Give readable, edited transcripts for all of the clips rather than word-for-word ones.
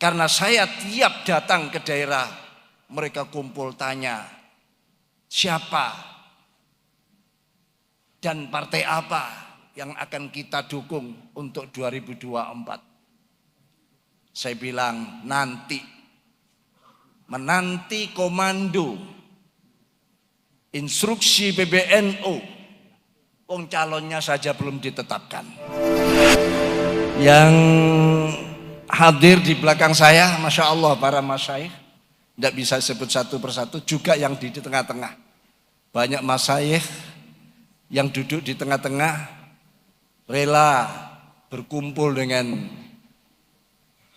Karena saya tiap datang ke daerah, mereka kumpul tanya, siapa dan partai apa yang akan kita dukung untuk 2024. Saya bilang nanti, menanti komando, instruksi PBNU, calonnya saja belum ditetapkan. Yang hadir di belakang saya, Masya Allah para masyayikh, tidak bisa sebut satu persatu, juga yang di tengah-tengah. Banyak masyayikh yang duduk di tengah-tengah, rela berkumpul dengan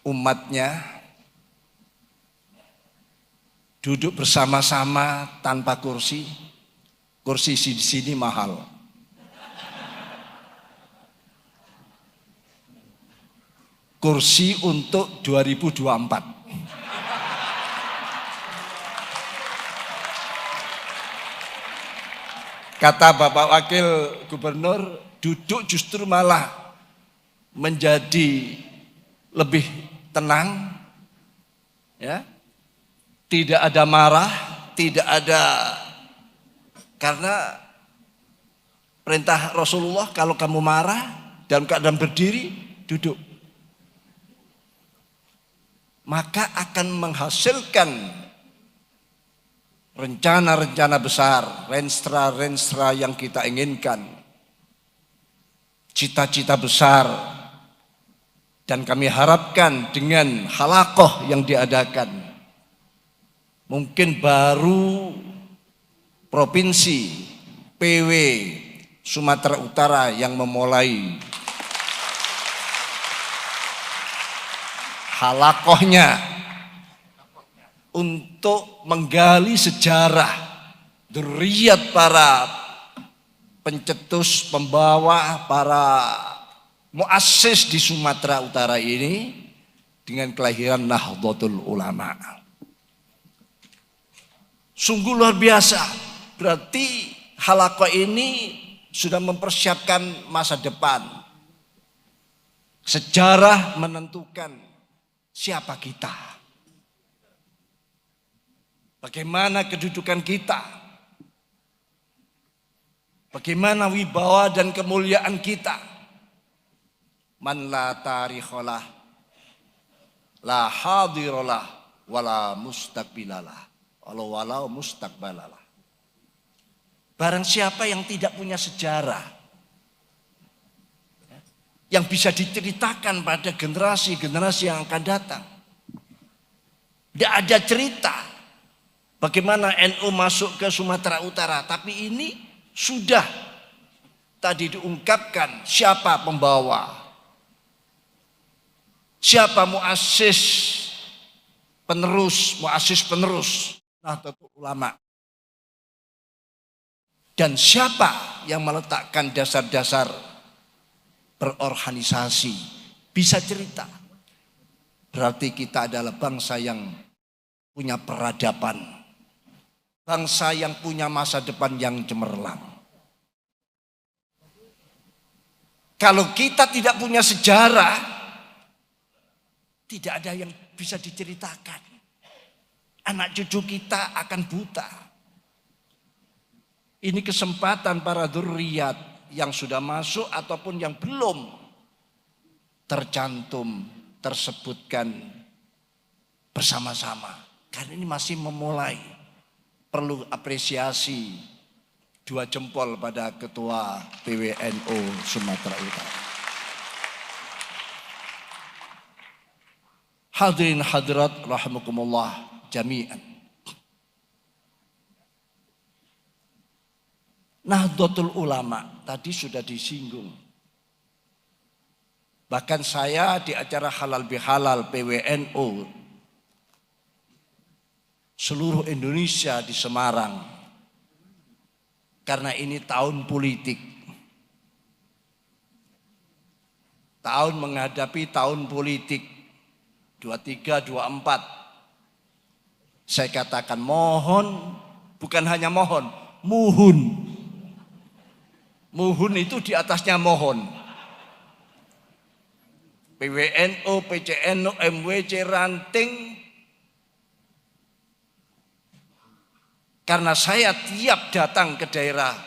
umatnya, duduk bersama-sama tanpa kursi. Kursi di sini mahal. Kursi untuk 2024. Kata Bapak Wakil Gubernur, duduk justru malah menjadi lebih tenang, ya, tidak ada marah, tidak ada, karena perintah Rasulullah kalau kamu marah dalam keadaan berdiri, duduk, maka akan menghasilkan rencana-rencana besar, renstra-renstra yang kita inginkan, cita-cita besar. Dan kami harapkan dengan halakoh yang diadakan, mungkin baru provinsi PW Sumatera Utara yang memulai halakohnya untuk menggali sejarah dzurriyyat para pencetus, pembawa, para muassis di Sumatera Utara ini dengan kelahiran Nahdlatul Ulama. Sungguh luar biasa. Berarti halakoh ini sudah mempersiapkan masa depan. Sejarah menentukan siapa kita, bagaimana kedudukan kita, bagaimana wibawa dan kemuliaan kita. Man la tarikholah, la hadirolah, wala mustaqbilalah, walau mustaqbalalah. Barang siapa yang tidak punya sejarah yang bisa diceritakan pada generasi-generasi yang akan datang, tidak ada cerita bagaimana NU masuk ke Sumatera Utara, tapi ini sudah tadi diungkapkan siapa pembawa, siapa muassis penerus Nahdlatul Ulama, dan siapa yang meletakkan dasar-dasar berorganisasi. Bisa cerita. Berarti kita adalah bangsa yang punya peradaban, bangsa yang punya masa depan yang cemerlang. Kalau kita tidak punya sejarah, tidak ada yang bisa diceritakan. Anak cucu kita akan buta. Ini kesempatan para dzurriyyat yang sudah masuk ataupun yang belum tercantum, tersebutkan bersama-sama. Karena ini masih memulai. Perlu apresiasi 2 jempol pada Ketua PWNU Sumatera Utara. Hadirin hadirat rahimakumullah jami'an. Nahdlatul Ulama tadi sudah disinggung. Bahkan saya di acara halal bihalal PWNU seluruh Indonesia di Semarang, karena ini tahun politik, tahun menghadapi tahun politik 23, 24. Saya katakan mohon, bukan hanya mohon, muhun. Muhun itu di atasnya mohon. PWNU, PCNU, MWC, Ranting. Karena saya tiap datang ke daerah,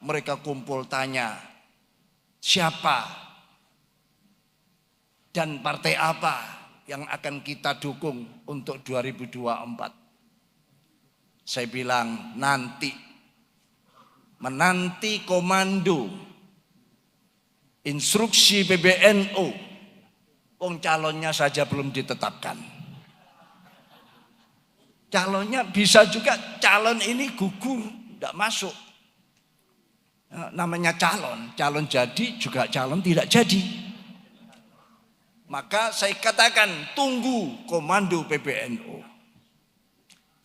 mereka kumpul tanya, siapa dan partai apa yang akan kita dukung untuk 2024. Saya bilang nanti, menanti komando, instruksi PBNU. Wong calonnya saja belum ditetapkan. Calonnya bisa juga calon ini gugur, tidak masuk. Namanya calon jadi juga calon tidak jadi. Maka saya katakan tunggu komando PBNU.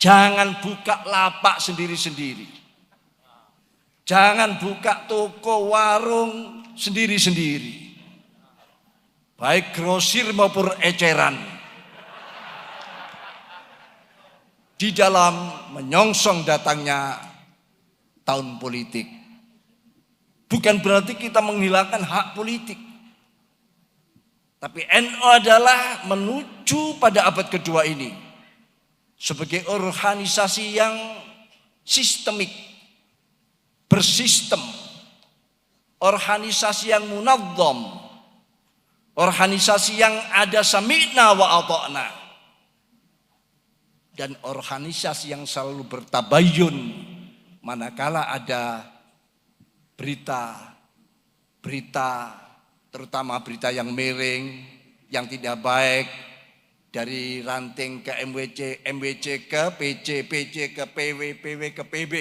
Jangan buka lapak sendiri-sendiri. Jangan buka toko warung sendiri-sendiri. Baik grosir maupun eceran. Di dalam menyongsong datangnya tahun politik. Bukan berarti kita menghilangkan hak politik. Tapi NU adalah menuju pada abad kedua ini sebagai organisasi yang sistemik, bersistem, organisasi yang munazzam, organisasi yang ada sami'na wa ata'na, dan organisasi yang selalu bertabayun manakala ada berita terutama berita yang miring, yang tidak baik, dari Ranting ke MWC, MWC ke PC, PC ke PW, PW ke PB.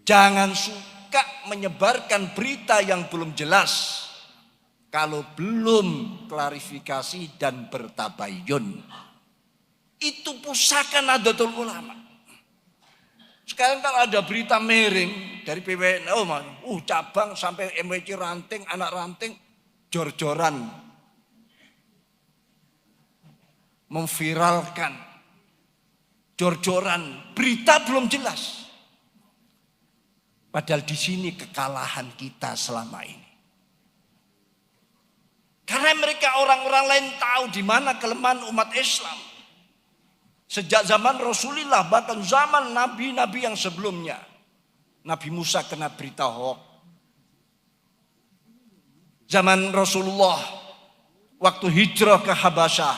Jangan suka menyebarkan berita yang belum jelas kalau belum klarifikasi dan bertabayun. Itu pusaka Nahdlatul Ulama. Sekarang kalau ada berita miring dari PWNU, cabang sampai MWC Ranting, anak Ranting, jor-joran memviralkan, jor-joran, berita belum jelas. Padahal di sini kekalahan kita selama ini. Karena mereka orang-orang lain tahu di mana kelemahan umat Islam. Sejak zaman Rasulullah, bahkan zaman nabi-nabi yang sebelumnya. Nabi Musa kena berita hoax. Zaman Rasulullah, waktu hijrah ke Habasyah,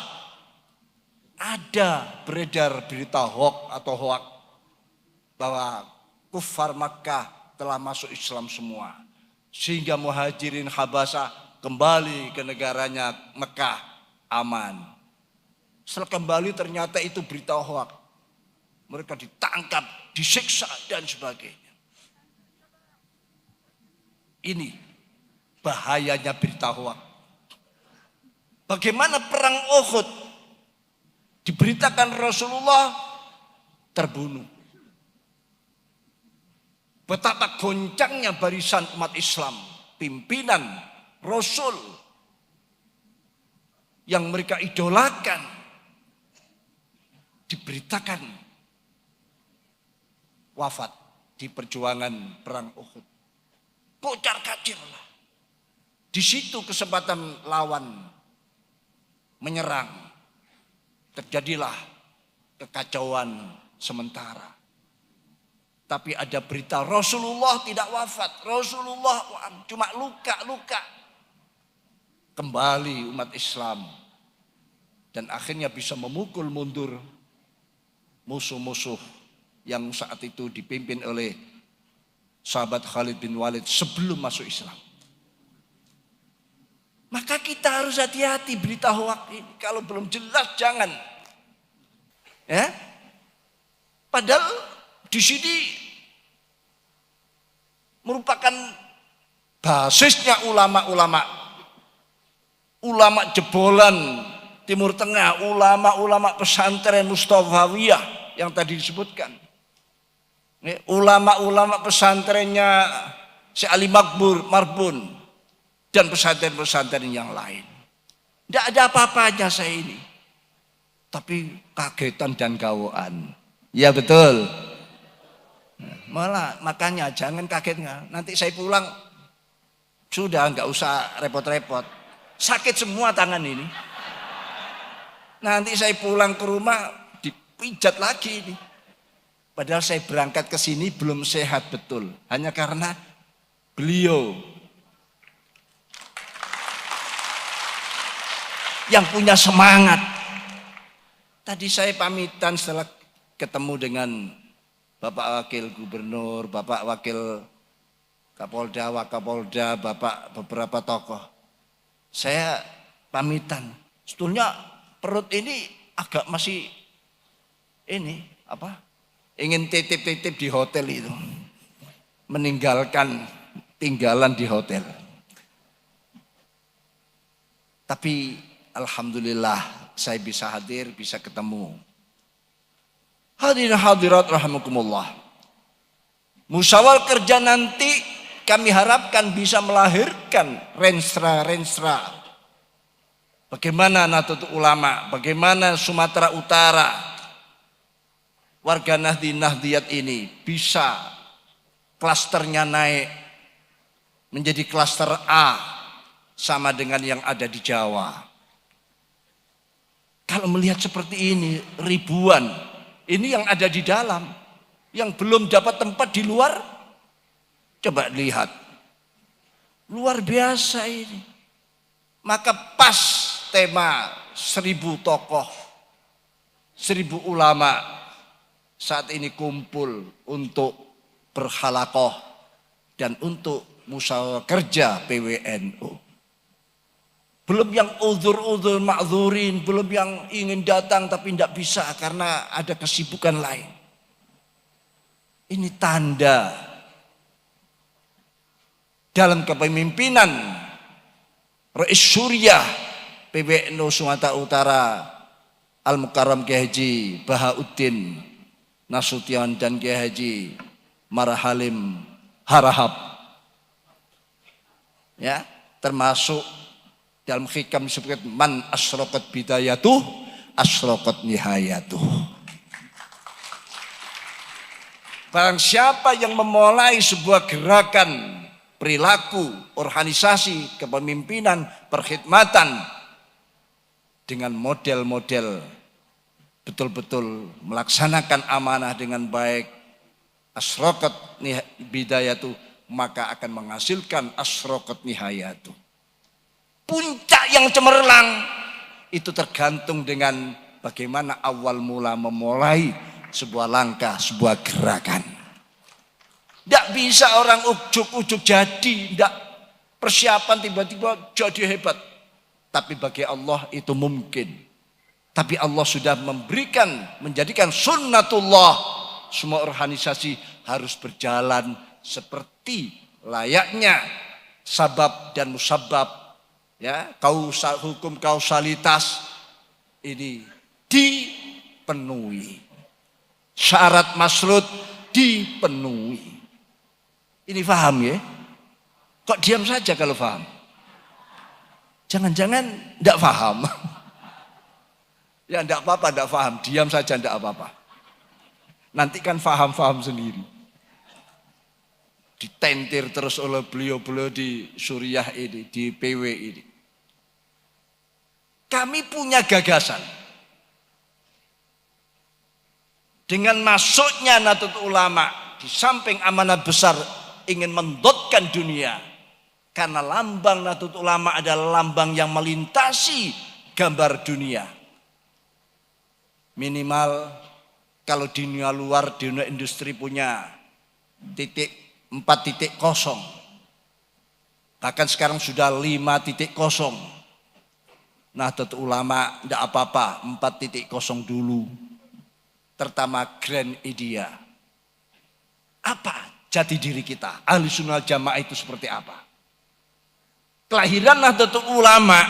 ada beredar berita hoax atau hoax bahwa kufar Makkah telah masuk Islam semua. Sehingga muhajirin Habasyah kembali ke negaranya Mekah aman. Setelah kembali ternyata itu berita hoax. Mereka ditangkap, disiksa dan sebagainya. Ini bahayanya berita hoax. Bagaimana perang Uhud diberitakan Rasulullah terbunuh. Betapa goncangnya barisan umat Islam, pimpinan Rasul yang mereka idolakan diberitakan wafat di perjuangan perang Uhud. Kocar kacir lah. Di situ kesempatan lawan menyerang. Terjadilah kekacauan sementara. Tapi ada berita Rasulullah tidak wafat. Rasulullah cuma luka-luka. Kembali umat Islam. Dan akhirnya bisa memukul mundur musuh-musuh yang saat itu dipimpin oleh sahabat Khalid bin Walid sebelum masuk Islam. Maka kita harus hati-hati berita hoax ini. Kalau belum jelas jangan. Ya. Padahal di sini merupakan basisnya ulama-ulama jebolan Timur Tengah, ulama-ulama pesantren Mustafawiyah yang tadi disebutkan. Ulama-ulama pesantrennya Syekh Ali Marbun dan pesantren-pesantren yang lain. Tidak ada apa-apanya saya ini. Tapi kagetan dan gawaan. Ya betul. Malah makanya jangan kaget. Nanti saya pulang sudah nggak usah repot-repot. Sakit semua tangan ini. Nanti saya pulang ke rumah dipijat lagi ini. Padahal saya berangkat ke sini belum sehat betul. Hanya karena beliau yang punya semangat. Tadi saya pamitan setelah ketemu dengan Bapak Wakil Gubernur, Bapak Wakil Kapolda, Wakapolda, Bapak beberapa tokoh. Saya pamitan. Sebetulnya perut ini agak masih ini apa? Ingin titip-titip di hotel itu. Meninggalkan tinggalan di hotel. Tapi alhamdulillah saya bisa hadir, bisa ketemu. Hadirin hadirat rahimakumullah. Musyawarah kerja nanti kami harapkan bisa melahirkan renstra-renstra. Bagaimana Nahdlatul Ulama, bagaimana Sumatera Utara, warga Nahdiyat ini bisa klasternya naik menjadi klaster A sama dengan yang ada di Jawa. Kalau melihat seperti ini ribuan, ini yang ada di dalam, yang belum dapat tempat di luar, coba lihat, luar biasa ini. Maka pas tema 1000 tokoh, 1000 ulama saat ini kumpul untuk berhalakoh dan untuk musyawarah kerja PWNU. Belum yang uzur-uzur ma'zurin, belum yang ingin datang tapi tidak bisa karena ada kesibukan lain. Ini tanda dalam kepemimpinan Rais Suriah PWNU Sumatera Utara Al-Mukarram Kiai Haji Bahauddin Nasution dan Kiai Haji Marhalim Harahap. Ya, termasuk dalam hikam disebutkan man asyraqat bidayatuh asyraqat nihayatuh. Barang siapa yang memulai sebuah gerakan perilaku, organisasi, kepemimpinan, perkhidmatan dengan model-model betul-betul melaksanakan amanah dengan baik, asyraqat bidayatuh, maka akan menghasilkan asyraqat nihayatuh. Puncak yang cemerlang itu tergantung dengan bagaimana awal mula memulai sebuah langkah, sebuah gerakan. Tidak bisa orang ujuk-ujuk jadi, tidak persiapan tiba-tiba jadi hebat. Tapi bagi Allah itu mungkin. Tapi Allah sudah menjadikan sunnatullah. Semua organisasi harus berjalan seperti layaknya sabab dan musabab. Ya, hukum kausalitas ini dipenuhi. Syarat masrut dipenuhi. Ini paham ya? Kok diam saja kalau paham? Jangan-jangan tidak paham. Ya tidak apa-apa, tidak paham. Diam saja tidak apa-apa. Nanti kan paham-paham sendiri. Ditentir terus oleh beliau-beliau di Suriah ini, di PW ini. Kami punya gagasan. Dengan masuknya Nahdlatul Ulama di samping amanah besar ingin mendotkan dunia. Karena lambang Nahdlatul Ulama adalah lambang yang melintasi gambar dunia. Minimal kalau di dunia luar, di dunia industri punya 4.0. Bahkan sekarang sudah 5.0. Nahdlatul Ulama tidak apa-apa, 4.0 dulu. Pertama grand idea. Apa jati diri kita? Ahli Sunnah Jamaah itu seperti apa? Kelahiran Nahdlatul Ulama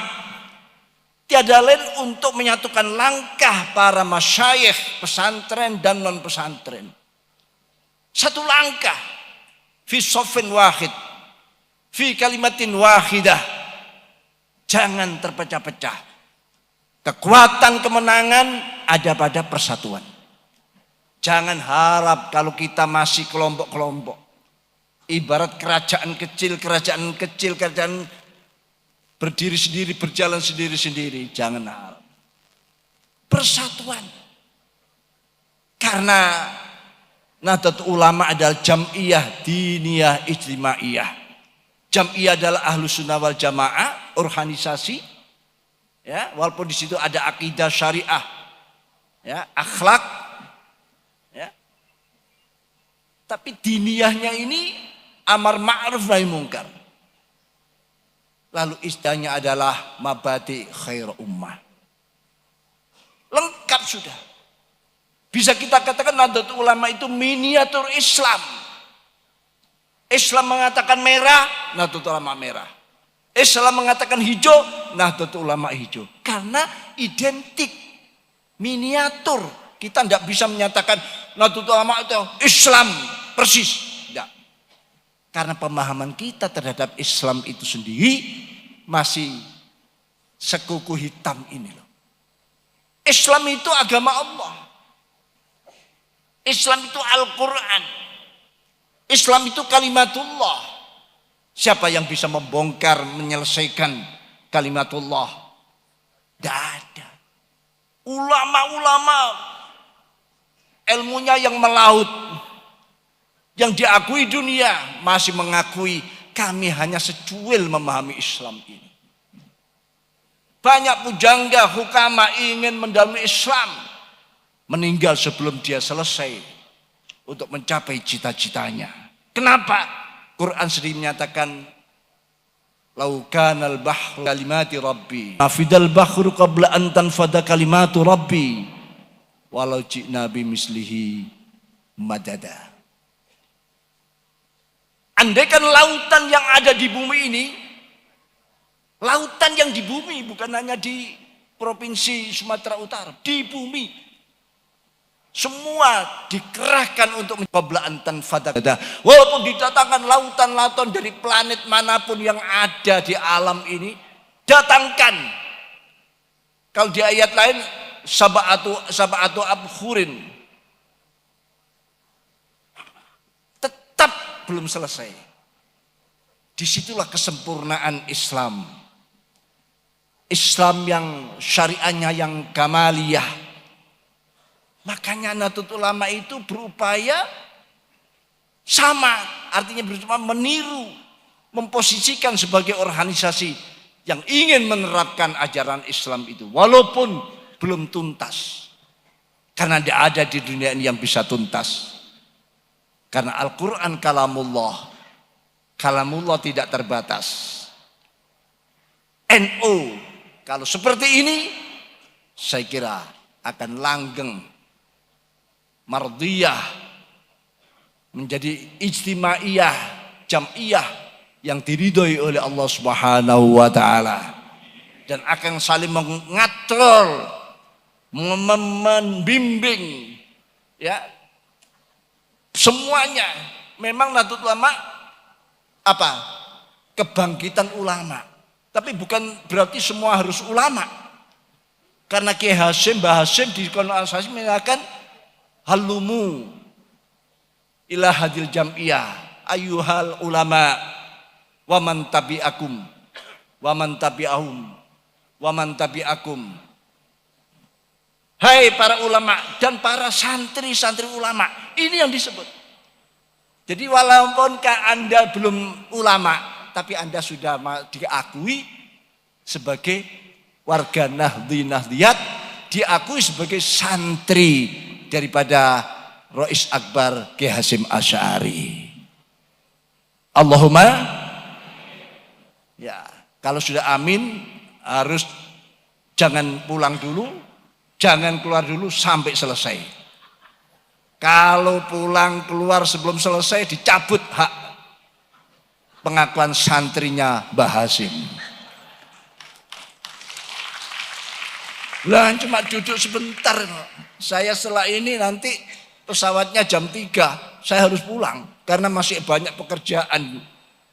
tiada lain untuk menyatukan langkah para masyayikh pesantren dan non pesantren. Satu langkah. Fi sofin wahid, fi kalimatin wahidah. Jangan terpecah-pecah. Kekuatan kemenangan ada pada persatuan. Jangan harap kalau kita masih kelompok-kelompok. Ibarat kerajaan kecil, kerajaan berdiri sendiri, berjalan sendiri-sendiri. Jangan harap. Persatuan. Karena Nahdlatul Ulama adalah jam'iyah, diniyah, ijtimaiyah. Jam'iyah adalah Ahlus Sunnah wal Jamaah, organisasi. Ya, walaupun di situ ada akidah syariah, ya, akhlak, ya. Tapi diniyahnya ini amar ma'ruf nahi mungkar. Lalu istilahnya adalah mabadi khair ummah. Lengkap sudah. Bisa kita katakan Nahdlatul Ulama itu miniatur Islam. Islam mengatakan merah, Nahdlatul Ulama merah. Islam mengatakan hijau, Nahdlatul Ulama hijau. Karena identik, miniatur. Kita tidak bisa menyatakan Nahdlatul Ulama itu Islam persis. Tidak. Karena pemahaman kita terhadap Islam itu sendiri masih sekuku hitam ini loh. Islam itu agama Allah. Islam itu Al-Quran. Islam itu kalimatullah. Siapa yang bisa membongkar, menyelesaikan kalimatullah? Tidak ada. Ulama-ulama ilmunya yang melaut, yang diakui dunia, masih mengakui kami hanya secuil memahami Islam ini. Banyak pujangga, hukama ingin mendalami Islam, meninggal sebelum dia selesai untuk mencapai cita-citanya. Kenapa? Quran sendiri menyatakan laukanal bahru kalimati rabbi nafidal bahru qabla an tanfada kalimatu rabbi walau ji'na bimislihi madada. Andaikan lautan yang ada di bumi ini, lautan yang di bumi bukan hanya di provinsi Sumatera Utara, di bumi semua dikerahkan untuk qablaan tanfada. Walaupun didatangkan lautan-lautan dari planet manapun yang ada di alam ini, datangkan. Kalau di ayat lain sab'atu abhurin, tetap belum selesai. Disitulah kesempurnaan Islam. Islam yang syariahnya yang kamaliyah. Makanya Nahdlatul Ulama itu berupaya sama, artinya berusaha meniru, memposisikan sebagai organisasi yang ingin menerapkan ajaran Islam itu. Walaupun belum tuntas. Karena tidak ada di dunia ini yang bisa tuntas. Karena Al-Quran kalamullah. Kalamullah tidak terbatas. NU kalau seperti ini, saya kira akan langgeng, mardiyah, menjadi ijtimaiyah, jam'iyah yang diridhoi oleh Allah Subhanahu wa taala, dan akan saling mengatur, membimbing, ya, semuanya. Memang Nahdlatul Ulama apa? Kebangkitan ulama. Tapi bukan berarti semua harus ulama. Karena Kiai Hasyim, Mbah Hasyim di Konstitusi mengatakan halumu ila hadil jam'iyah ayyuhal ulama wa man tabi'akum wa man tabi'ahum wa man tabi'akum. Hai para ulama dan para santri-santri ulama. Ini yang disebut. Jadi walaupun Anda belum ulama, tapi Anda sudah diakui sebagai warga Nahdliyat, diakui sebagai santri daripada Rais Akbar Kiai Hasyim Asy'ari. Allahumma ya, kalau sudah amin harus jangan pulang dulu, jangan keluar dulu sampai selesai. Kalau pulang keluar sebelum selesai dicabut hak pengakuan santrinya Mbah Hasyim. Lah cuma duduk sebentar. Saya setelah ini nanti pesawatnya jam 3. Saya harus pulang karena masih banyak pekerjaan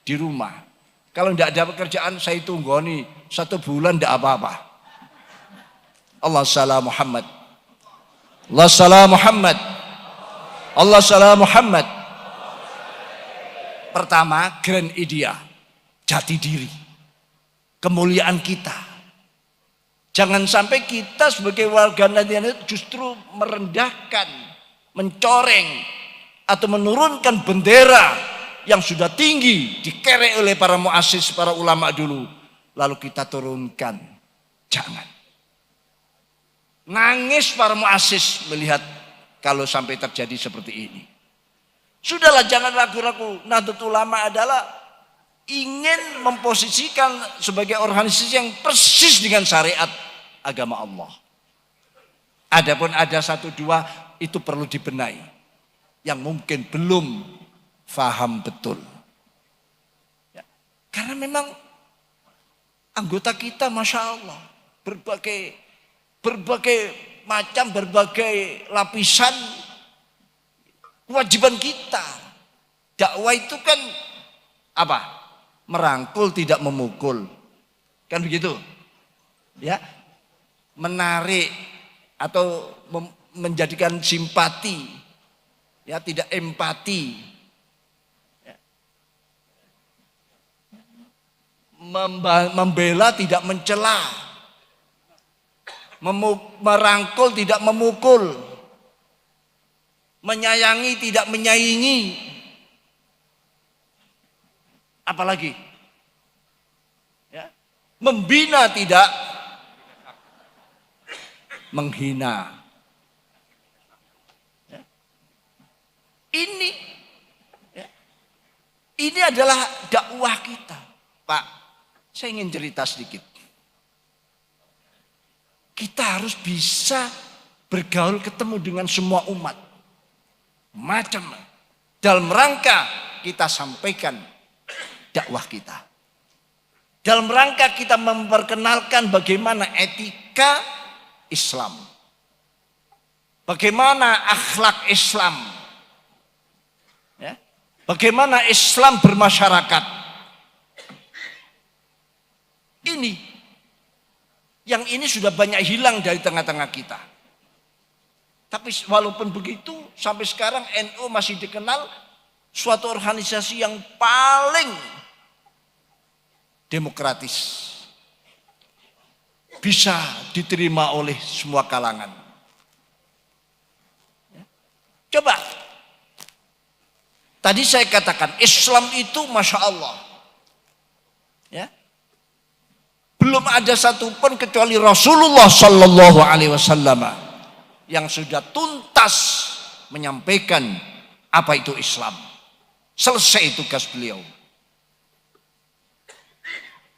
di rumah. Kalau tidak ada pekerjaan saya tunggoni 1 bulan tidak apa-apa. Allah salam Muhammad. Allah salam Muhammad. Allah salam Muhammad. Pertama, grand idea, jati diri. kemuliaan kita. Jangan sampai kita sebagai warga negara justru merendahkan, mencoreng, atau menurunkan bendera yang sudah tinggi dikerek oleh para muassis, para ulama dulu. Lalu kita turunkan. Jangan. Nangis para muassis melihat kalau sampai terjadi seperti ini. Sudahlah, jangan ragu-ragu. Nahdlatul Ulama adalah ingin memposisikan sebagai organisasi yang persis dengan syariat agama Allah. Adapun ada satu dua itu perlu dibenahi, yang mungkin belum faham betul. Ya, karena memang anggota kita Masya Allah berbagai macam, berbagai lapisan kewajiban kita. Dakwah itu kan apa? Merangkul, tidak memukul. Kan begitu? Ya. Menarik atau menjadikan simpati. Ya, tidak empati. Ya. Membela, tidak mencela. Merangkul, tidak memukul. Menyayangi, tidak menyaingi. Apalagi? Ya. Membina, tidak menghina. Ya. Ini adalah dakwah kita. Pak, saya ingin cerita sedikit. Kita harus bisa bergaul, ketemu dengan semua umat. Macam dalam rangka kita sampaikan dakwah kita. Dalam rangka kita memperkenalkan bagaimana etika Islam. Bagaimana akhlak Islam. Ya. Bagaimana Islam bermasyarakat. Yang ini sudah banyak hilang dari tengah-tengah kita. Tapi walaupun begitu, sampai sekarang NU masih dikenal suatu organisasi yang paling demokratis. Bisa diterima oleh semua kalangan. Coba. Tadi saya katakan Islam itu Masya Allah. Ya. Belum ada satupun kecuali Rasulullah Sallallahu Alaihi Wasallam yang sudah tuntas menyampaikan apa itu Islam. Selesai tugas beliau.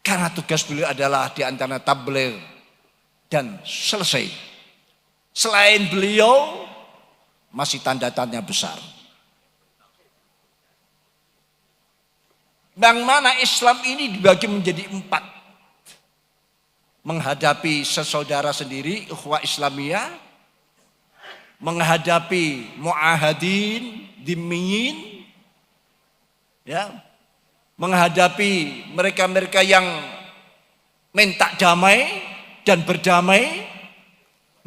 Karena tugas beliau adalah di antara tabligh dan selesai. Selain beliau masih tanda tanya besar. Yang mana Islam ini dibagi menjadi 4. Menghadapi sesaudara sendiri, ikhwah Islamiyah, menghadapi muahadin, dhimmiyin, ya, menghadapi mereka-mereka yang minta damai dan berdamai,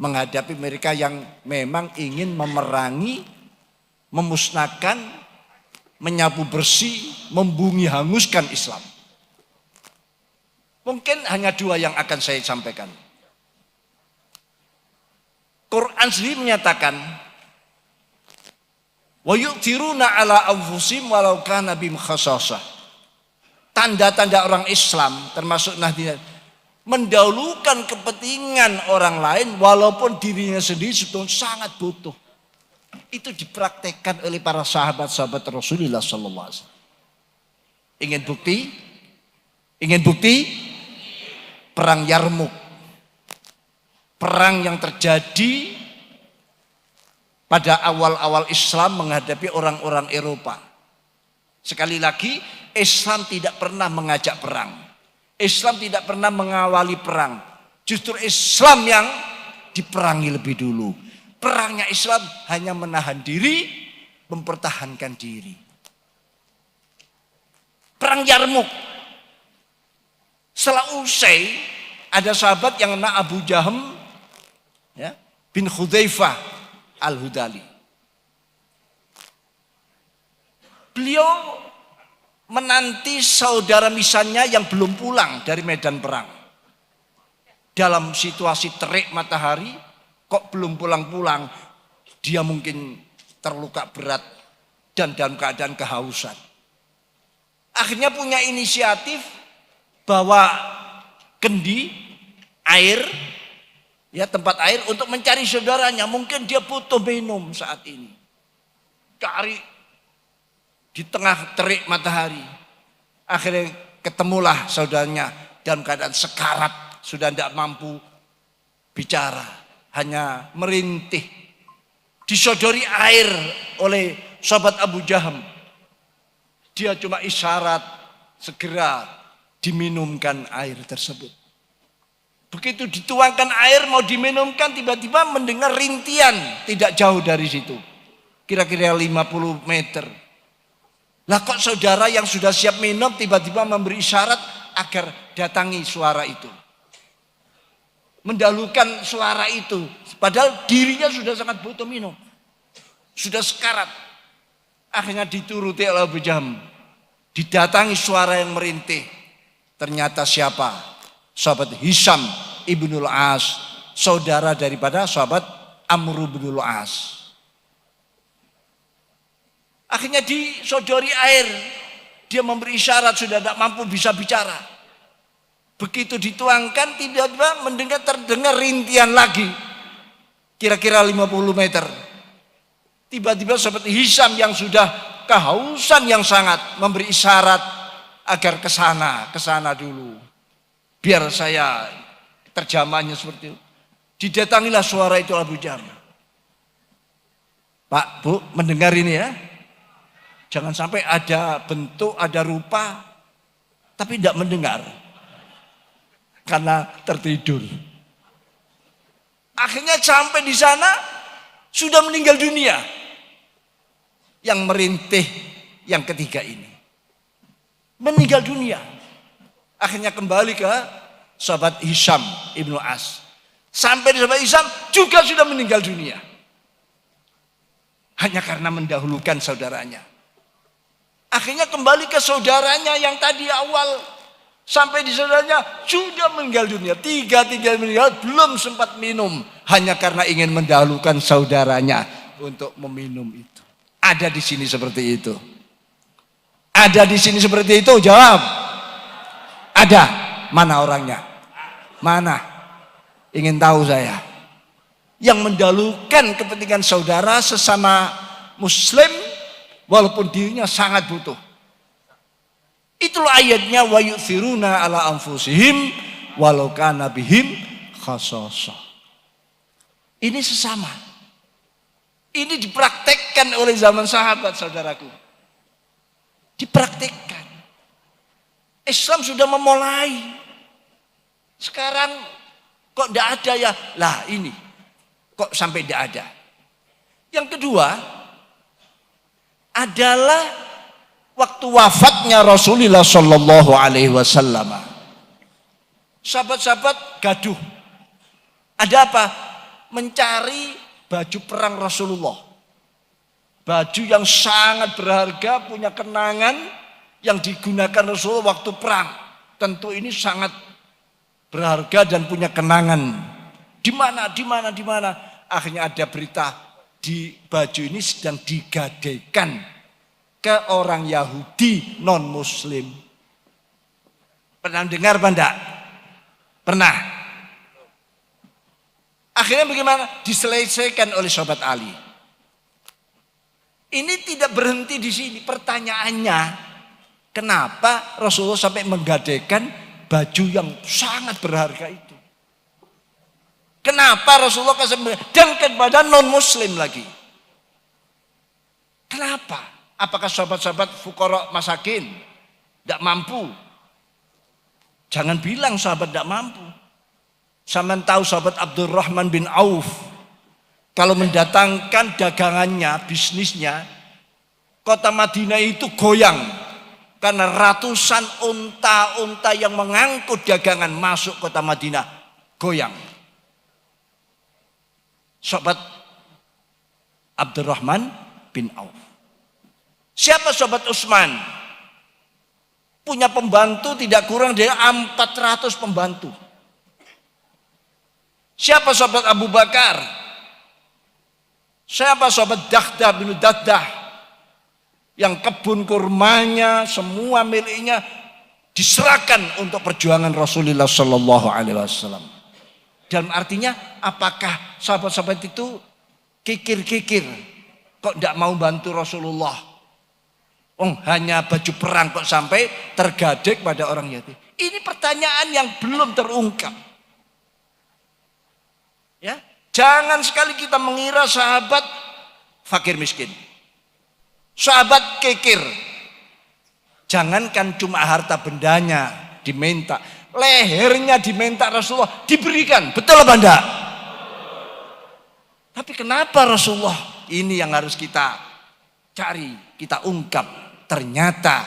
menghadapi mereka yang memang ingin memerangi, memusnahkan, menyapu bersih, membumi hanguskan Islam. Mungkin hanya 2 yang akan saya sampaikan. Quran sendiri menyatakan, wa yu'thiruna ala anfusihim walau kana bihim khassasah. Tanda-tanda orang Islam termasuk Nahdlatul mendahulukan kepentingan orang lain walaupun dirinya sendiri sebetulnya sangat butuh. Itu dipraktekkan oleh para sahabat-sahabat Rasulullah sallallahu alaihi wasallam. Ingin bukti? Ingin bukti? Perang Yarmuk. Perang yang terjadi pada awal-awal Islam menghadapi orang-orang Eropa. Sekali lagi, Islam tidak pernah mengajak perang. Islam tidak pernah mengawali perang. Justru Islam yang diperangi lebih dulu. Perangnya Islam hanya menahan diri, mempertahankan diri. Perang Yarmuk. Setelah usai, ada sahabat yang nama Abu Jahm, ya, bin Hudzaifah al-Hudali. Beliau menanti saudara misalnya yang belum pulang dari medan perang. Dalam situasi terik matahari, kok belum pulang-pulang, dia mungkin terluka berat dan dalam keadaan kehausan. Akhirnya punya inisiatif bawa kendi, air, ya tempat air untuk mencari saudaranya. Mungkin dia butuh minum saat ini. Cari di tengah terik matahari. Akhirnya ketemulah saudaranya dalam keadaan sekarat, sudah tidak mampu bicara, hanya merintih. Disodori air oleh sahabat Abu Jaham. Dia cuma isyarat segera diminumkan air tersebut. Begitu dituangkan air mau diminumkan, tiba-tiba mendengar rintian tidak jauh dari situ. Kira-kira 50 meter. Lah kok saudara yang sudah siap minum tiba-tiba memberi isyarat agar datangi suara itu. Mendahulukan suara itu. Padahal dirinya sudah sangat butuh minum. Sudah sekarat. Akhirnya dituruti oleh Abu Jaham. Didatangi suara yang merintih. Ternyata siapa? Sahabat Hisham ibnul As. Saudara daripada sahabat Amr ibnul As. Akhirnya disodori air. Dia memberi isyarat sudah tidak mampu bisa bicara. Begitu dituangkan tiba-tiba terdengar rintian lagi. Kira-kira 50 meter. Tiba-tiba sahabat Hisham yang sudah kehausan yang sangat memberi isyarat agar ke sana dulu. Biar saya terjemahnya seperti itu. Didatangilah suara itu Abu Jaham. Pak, Bu, mendengar ini ya. Jangan sampai ada bentuk, ada rupa, tapi tidak mendengar. Karena tertidur. Akhirnya sampai di sana, sudah meninggal dunia. Yang merintih yang ketiga ini. Meninggal dunia. Akhirnya kembali ke sahabat Hisham ibnu As. Sampai di sahabat Hisham juga sudah meninggal dunia. Hanya karena mendahulukan saudaranya. Akhirnya kembali ke saudaranya yang tadi awal. Sampai di saudaranya sudah meninggal dunia. Tiga meninggal belum sempat minum. Hanya karena ingin mendahulukan saudaranya untuk meminum itu. Ada di sini seperti itu. Ada di sini seperti itu, jawab. Ada. Mana orangnya? Mana? Ingin tahu saya. Yang mendahulukan kepentingan saudara sesama muslim walaupun dirinya sangat butuh. Itulah ayatnya wa yu'thiruna ala anfusihim walau kana bihim khasasah. Ini sesama. Ini dipraktekkan oleh zaman sahabat, saudaraku. Dipraktekkan. Islam sudah memulai. Sekarang kok tidak ada ya? Lah ini. Kok sampai tidak ada? Yang kedua adalah waktu wafatnya Rasulullah Shallallahu Alaihi Wasallam. Sahabat-sahabat gaduh. Ada apa? Mencari baju perang Rasulullah. Baju yang sangat berharga, punya kenangan yang digunakan Rasulullah waktu perang. Tentu ini sangat berharga dan punya kenangan. Di mana? Akhirnya ada berita di baju ini sedang digadaikan ke orang Yahudi non Muslim. Pernah dengar apa enggak? Pernah. Akhirnya bagaimana? Diselesaikan oleh sahabat Ali. Ini tidak berhenti di sini. Pertanyaannya, kenapa Rasulullah sampai menggadaikan baju yang sangat berharga itu? Kenapa Rasulullah kasih dan kepada non Muslim lagi? Kenapa? Apakah sahabat-sahabat fuqara masakin tidak mampu? Jangan bilang sahabat tidak mampu. Sama tahu sahabat Abdurrahman bin Auf kalau mendatangkan dagangannya, bisnisnya, kota Madinah itu goyang karena ratusan unta-unta yang mengangkut dagangan masuk kota Madinah goyang. Sahabat Abdurrahman bin Auf. Siapa sahabat Utsman? punya pembantu tidak kurang dari 400 pembantu. Siapa sahabat Abu Bakar? Siapa sahabat Dahdah bin Dahdah? Yang kebun kurmanya, semua miliknya diserahkan untuk perjuangan Rasulullah Sallallahu Alaihi Wasallam. Dalam artinya, apakah sahabat-sahabat itu kikir-kikir kok tidak mau bantu Rasulullah? Oh, hanya baju perang kok sampai tergadek pada orang yatim. Ini pertanyaan yang belum terungkap. Ya, jangan sekali kita mengira sahabat fakir miskin, sahabat kikir. Jangankan cuma harta bendanya diminta, lehernya diminta Rasulullah diberikan. Betul apa enggak? Tapi kenapa Rasulullah? Ini yang harus kita cari, kita ungkap. Ternyata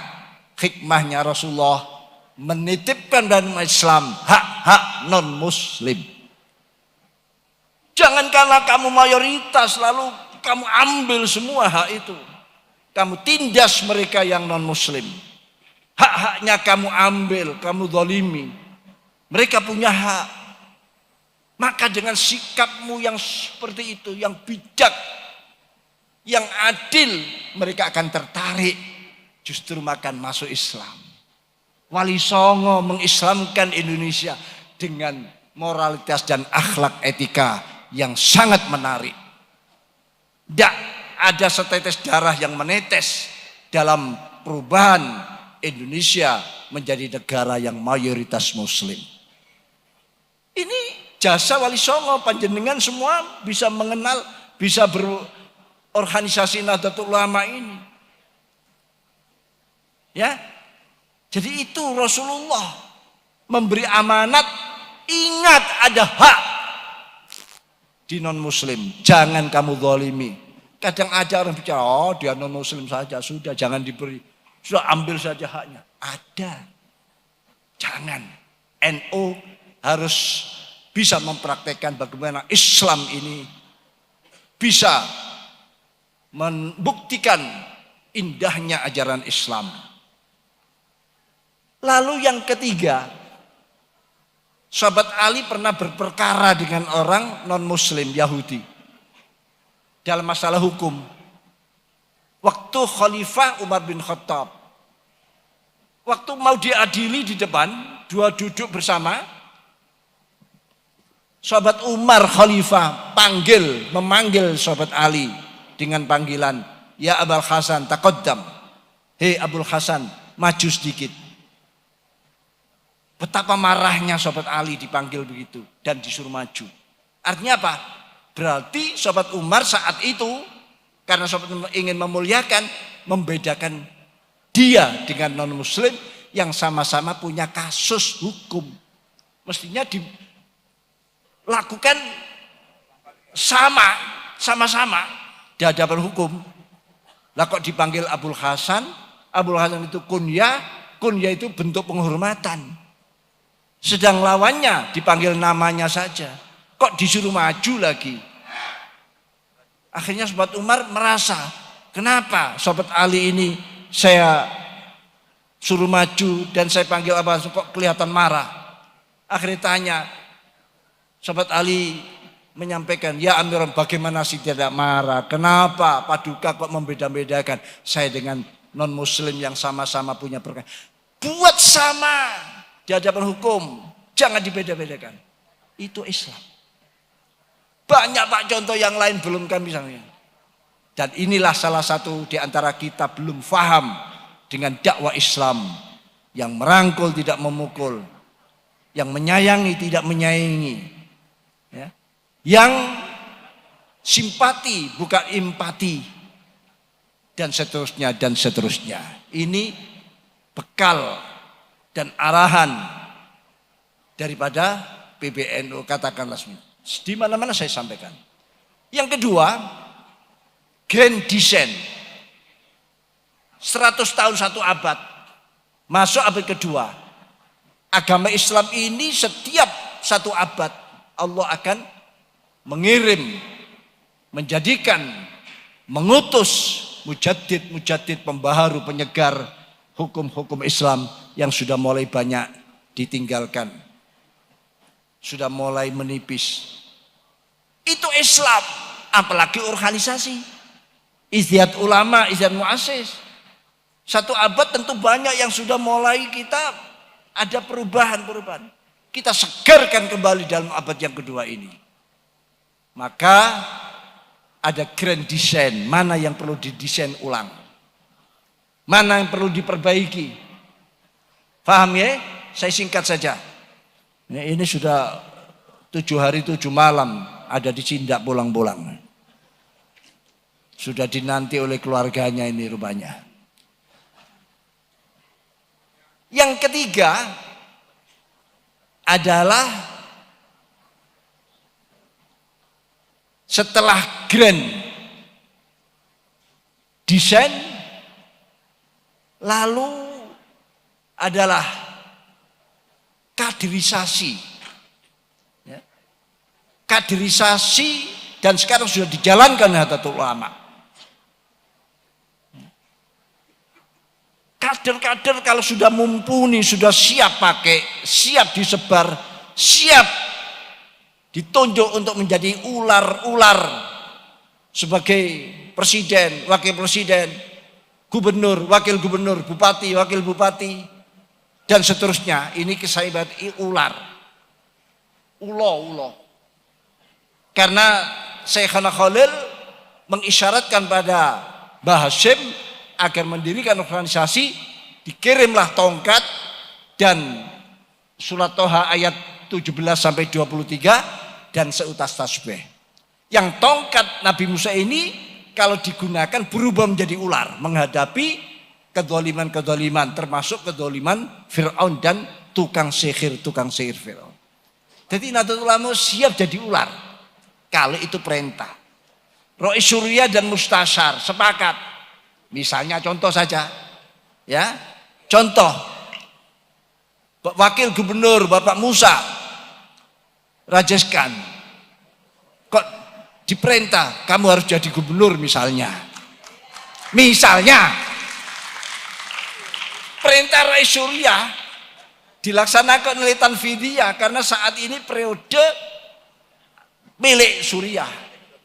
hikmahnya Rasulullah menitipkan dalam Islam hak-hak non muslim. Jangan karena kamu mayoritas lalu kamu ambil semua hak itu. Kamu tindas mereka yang non muslim. Hak-haknya kamu ambil, kamu zalimi. Mereka punya hak. Maka dengan sikapmu yang seperti itu, yang bijak, yang adil, mereka akan tertarik. Justru makan masuk Islam. Wali Songo mengislamkan Indonesia dengan moralitas dan akhlak etika yang sangat menarik. Tidak ada setetes darah yang menetes dalam perubahan Indonesia menjadi negara yang mayoritas muslim. Ini jasa Wali Songo, panjenengan semua bisa mengenal, bisa berorganisasi Nahdlatul Ulama ini. Ya, jadi itu Rasulullah memberi amanat. Ingat ada hak di non muslim, jangan kamu zalimi. Kadang aja orang bicara, oh dia non muslim saja, sudah jangan diberi, sudah ambil saja haknya. Ada, jangan. NU harus bisa mempraktekkan bagaimana Islam ini bisa membuktikan indahnya ajaran Islam. Lalu yang ketiga, sahabat Ali pernah berperkara dengan orang non-muslim Yahudi dalam masalah hukum. Waktu Khalifah Umar bin Khattab, waktu mau diadili di depan, dua duduk bersama, sahabat Umar Khalifah memanggil sahabat Ali dengan panggilan, ya Abul Hasan taqaddam. Hei Abul Hasan, maju sedikit. Betapa marahnya sahabat Ali dipanggil begitu dan disuruh maju. Artinya apa? Berarti sahabat Umar saat itu karena sahabat Umar ingin memuliakan, membedakan dia dengan non muslim yang sama-sama punya kasus hukum. Mestinya dilakukan sama-sama di hadapan hukum. Lah kok dipanggil Abul Hasan itu kunyah itu bentuk penghormatan. Sedang lawannya dipanggil namanya saja. Kok disuruh maju lagi? Akhirnya sahabat Umar merasa, kenapa sahabat Ali ini saya suruh maju dan saya panggil apa kok kelihatan marah? Akhirnya tanya, sahabat Ali menyampaikan, ya Amirul bagaimana sih tidak marah? Kenapa Paduka kok membeda-bedakan saya dengan non muslim yang sama-sama punya perkara? Buat sama di hadapan hukum, jangan dibeda-bedakan. Itu Islam. Banyak Pak contoh yang lain belum kami sampaikan. Dan inilah salah satu di antara kita belum faham dengan dakwah Islam yang merangkul tidak memukul, yang menyayangi tidak menyayangi, ya. Yang simpati bukan empati, dan seterusnya dan seterusnya. Ini bekal dan arahan daripada PBNU, katakanlah di mana-mana saya sampaikan. Yang kedua, Grand Design 100 tahun 1 abad masuk abad kedua. Agama Islam ini setiap 1 abad Allah akan mengirim, menjadikan, mengutus mujaddid pembaharu, penyegar hukum-hukum Islam yang sudah mulai banyak ditinggalkan. Sudah mulai menipis. Itu Islam, apalagi organisasi. Izdihad ulama, izdihad muassis. Satu abad tentu banyak yang sudah mulai kita ada perubahan-perubahan. Kita segarkan kembali dalam abad yang kedua ini. Maka ada grand design, mana yang perlu didesain ulang. Mana yang perlu diperbaiki. Paham ya? Saya singkat saja. Ini sudah 7 hari 7 malam ada di Cindak pulang-pulang. Sudah dinanti oleh keluarganya ini rupanya. Yang ketiga adalah setelah grand desain lalu adalah kaderisasi. Kaderisasi dan sekarang sudah dijalankan Nahdlatul Ulama. Kader-kader kalau sudah mumpuni, sudah siap pakai, siap disebar, siap ditunjuk untuk menjadi ular-ular sebagai presiden, wakil presiden, gubernur, wakil gubernur, bupati, wakil bupati, dan seterusnya. Ini kesaibat ular, ulo. Karena Syekhana Khalil mengisyaratkan pada Mbah Hasyim agar mendirikan organisasi, dikirimlah tongkat dan surat Toha ayat 17 sampai 23 dan seutas tasbih. Yang tongkat Nabi Musa ini kalau digunakan berubah menjadi ular menghadapi kedzaliman-kedzaliman termasuk kedzaliman Fir'aun dan tukang sihir Fir'aun. Jadi Nahdlatul Ulama siap jadi ular kalau itu perintah. Rois Surya dan Mustasyar sepakat. Misalnya contoh saja, ya, contoh wakil gubernur Bapak Musa Rajesh Khan, kok diperintah kamu harus jadi gubernur misalnya perintah Rois Surya dilaksanakan oleh Tanfidiyah karena saat ini periode milik Surya.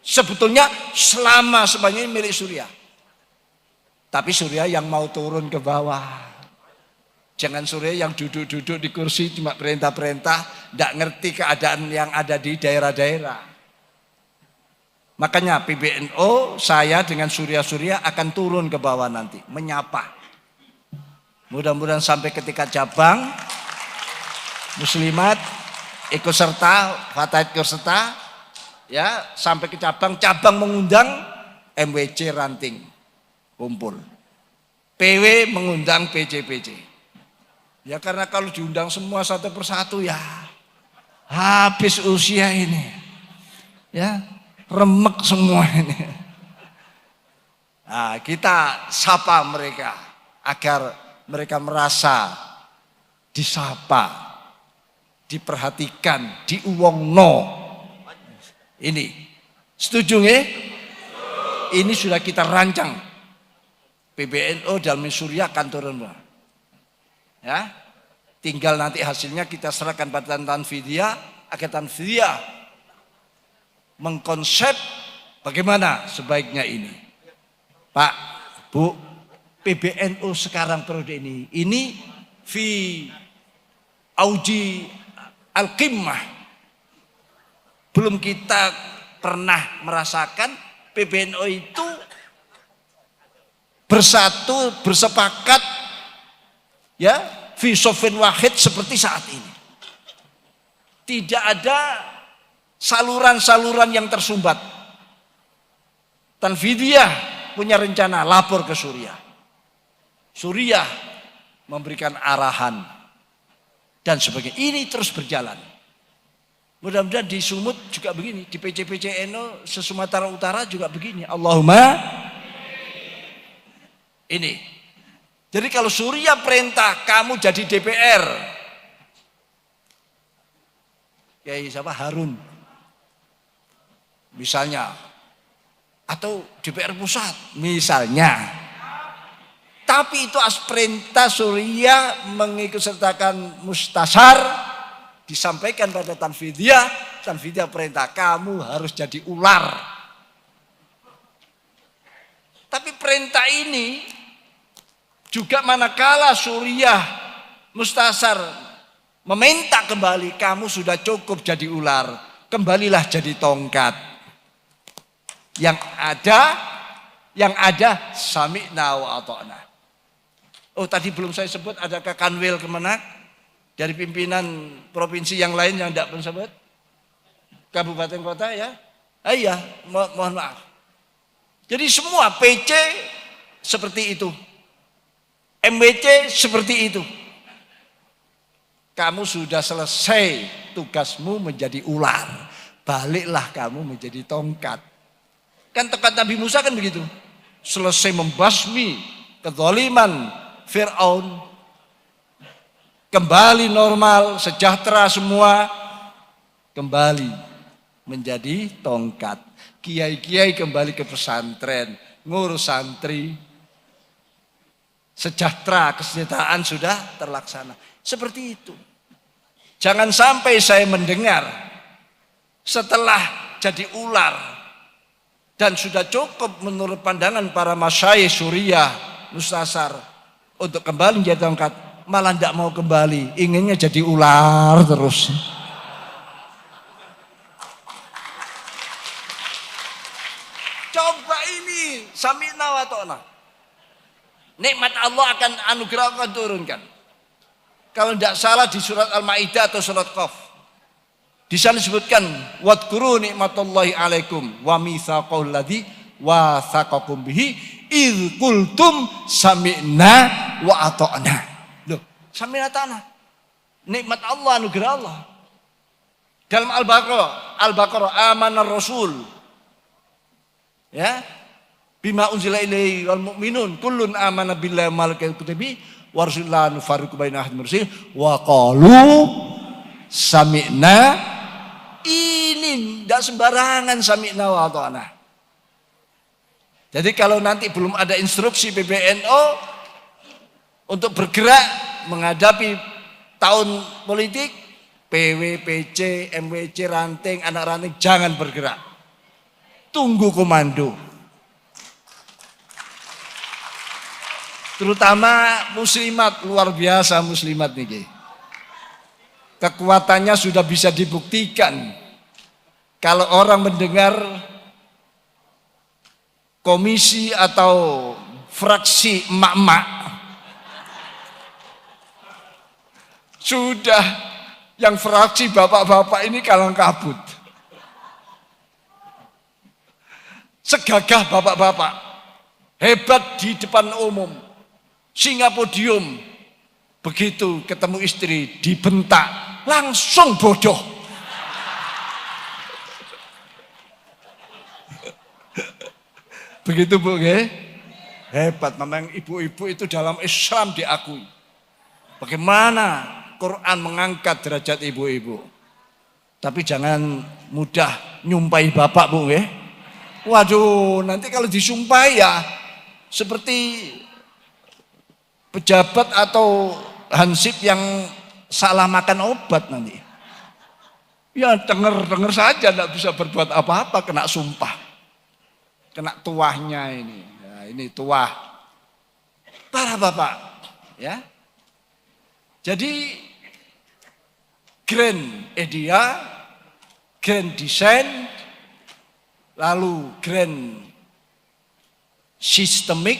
Sebetulnya selama semuanya milik Surya. Tapi Surya yang mau turun ke bawah. Jangan Surya yang duduk-duduk di kursi cuma perintah-perintah, tidak ngerti keadaan yang ada di daerah-daerah. Makanya PBNU saya dengan Surya akan turun ke bawah nanti, menyapa. Mudah-mudahan sampai ketika cabang muslimat ikut serta, fatah ikut serta, ya sampai ke cabang mengundang MWC Ranting. Kumpul. PW mengundang PC. Ya karena kalau diundang semua satu persatu ya habis usia ini. Ya, remek semua ini. Nah, kita sapa mereka agar mereka merasa disapa, diperhatikan, diuwongno. Ini. Setuju nggih? Ini sudah kita rancang. PBNU dalam Surya akan turun, ya. Tinggal nanti hasilnya kita serahkan pada Tanfidiyah agar Tanfidiyah mengkonsep bagaimana sebaiknya ini. Pak, Bu, PBNU sekarang periode ini fi auji al-qimmah. Belum kita pernah merasakan PBNU itu bersatu, bersepakat, ya, fi sofin wahid seperti saat ini. Tidak ada saluran-saluran yang tersumbat. Tanfidiyah punya rencana lapor ke Surya. Surya memberikan arahan dan sebagainya. Ini terus berjalan. Mudah-mudahan di Sumut juga begini, di PC-PCNU se-Sumatera Utara juga begini. Allahumma ini. Jadi kalau Surya perintah kamu jadi DPR, kayak siapa Harun, misalnya, atau DPR pusat, misalnya, Tapi itu perintah Suriah mengikutsertakan mustasar disampaikan pada Tanfidiyah. Tanfidiyah perintah kamu harus jadi ular. Tapi perintah ini juga manakala Suriah mustasar meminta kembali, kamu sudah cukup jadi ular, kembalilah jadi tongkat. Yang ada sami'na wa ata'na. Oh, tadi belum saya sebut, adakah Kanwil Kemenak dari pimpinan provinsi yang lain yang tidak pun sebut? Kabupaten kota ya? Iya, mohon maaf. Jadi semua PC seperti itu. MWC seperti itu. Kamu sudah selesai tugasmu menjadi ular. Baliklah kamu menjadi tongkat. Kan tekat Nabi Musa kan begitu. Selesai membasmi kezaliman Fir'aun, kembali normal, sejahtera semua, kembali menjadi tongkat. Kiai-kiai kembali ke pesantren, ngurus santri, sejahtera, kesejahteraan sudah terlaksana. Seperti itu. Jangan sampai saya mendengar setelah jadi ular dan sudah cukup menurut pandangan para masyayikh Suriah, mustasar, untuk kembali menjadi tongkat, malah tidak mau kembali, inginnya jadi ular terus. Coba ini sami'na wa ta'na. Nikmat Allah akan anugerah akan turunkan. Kalau tidak salah di surat Al-Maidah atau surat Qaf, di sana disebutkan wadhkuru nikmatallahi alaikum wa mitsaqal ladzi wathaqakum bihi idz qultum sami'na wa ata'na. Loh, sami'na ta'na. Nikmat Allah, anugerah Allah. Dalam Al-Baqarah amanar rasul. Ya. Bima unzila ilaihi wal mu'minun kullun amana billahi wa malaikatihi wa rusulihi nufarriqu baina ahadin min rusulihi wa qalu sami'na. Ini tidak sembarangan sami'na wa ata'na. Jadi kalau nanti belum ada instruksi PBNU untuk bergerak menghadapi tahun politik, PW, PC, MWC, ranting, anak ranting jangan bergerak. Tunggu komando. Terutama muslimat, luar biasa muslimat nih. Kekuatannya sudah bisa dibuktikan. Kalau orang mendengar komisi atau fraksi emak-emak, sudah yang fraksi bapak-bapak ini kalang kabut. Segagah bapak-bapak, hebat di depan umum, singa podium. Begitu ketemu istri dibentak, langsung bodoh. Begitu Bu, ya? Hebat memang ibu-ibu itu dalam Islam diakui. Bagaimana Quran mengangkat derajat ibu-ibu. Tapi jangan mudah nyumpai bapak Bu, ya? Waduh, nanti kalau disumpahi ya seperti pejabat atau hansip yang salah makan obat nanti. Ya denger saja, tidak bisa berbuat apa-apa, kena sumpah. Kena tuahnya ini. Ya, ini tuah. Para bapak. Ya. Jadi grand idea, grand design, lalu grand sistemik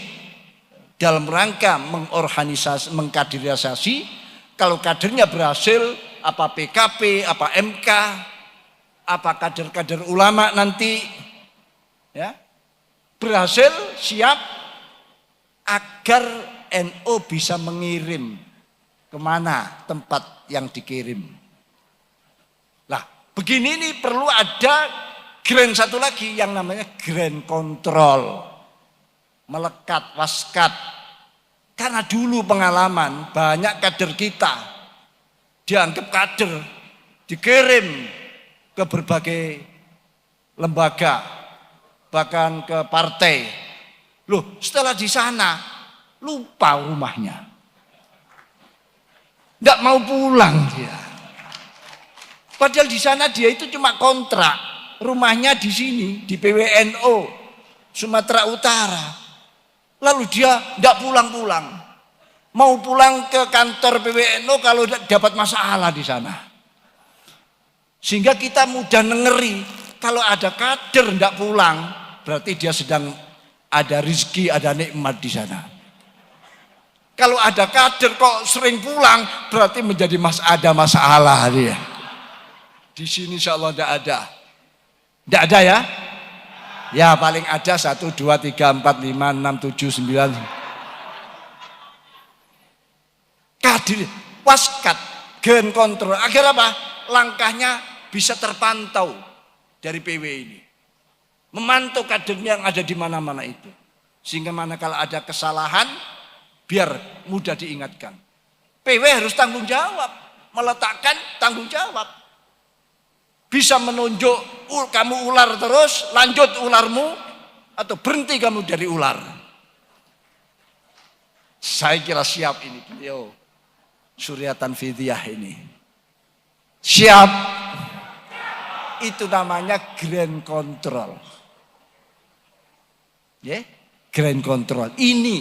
dalam rangka mengorganisasi, mengkaderisasi. Kalau kadernya berhasil, apa PKP, apa MK, apa kader-kader ulama nanti, ya, berhasil, siap, agar NU bisa mengirim kemana tempat yang dikirim. Lah, begini ini perlu ada grand satu lagi yang namanya grand control. Melekat, waskat. Karena dulu pengalaman banyak kader kita dianggap kader, dikirim ke berbagai lembaga, bahkan ke partai. Loh, setelah di sana lupa rumahnya. Nggak mau pulang dia. Padahal di sana dia itu cuma kontrak. Rumahnya di sini, di PWNO, Sumatera Utara. Lalu dia nggak pulang-pulang. Mau pulang ke kantor PWNO kalau dapat masalah di sana. Sehingga kita mudah ngeri. Kalau ada kader nggak pulang, berarti dia sedang ada rizki, ada nikmat di sana. Kalau ada kader kok sering pulang, berarti menjadi ada masalah dia. Di sini insya Allah tidak ada. Tidak ada ya? Ya paling ada 1, 2, 3, 4, 5, 6, 7, 9. Kadir, waskat, gen kontrol. Agar apa? Langkahnya bisa terpantau dari PW ini. Memantau kadernya yang ada di mana-mana itu. Sehingga manakala ada kesalahan, biar mudah diingatkan. PW harus tanggung jawab. Meletakkan tanggung jawab. Bisa menunjuk kamu ular terus, lanjut ularmu, atau berhenti kamu dari ular. Saya kira siap ini beliau Suryatan Fidiyah ini. Siap. Itu namanya grand control. Ya, grand control. Ini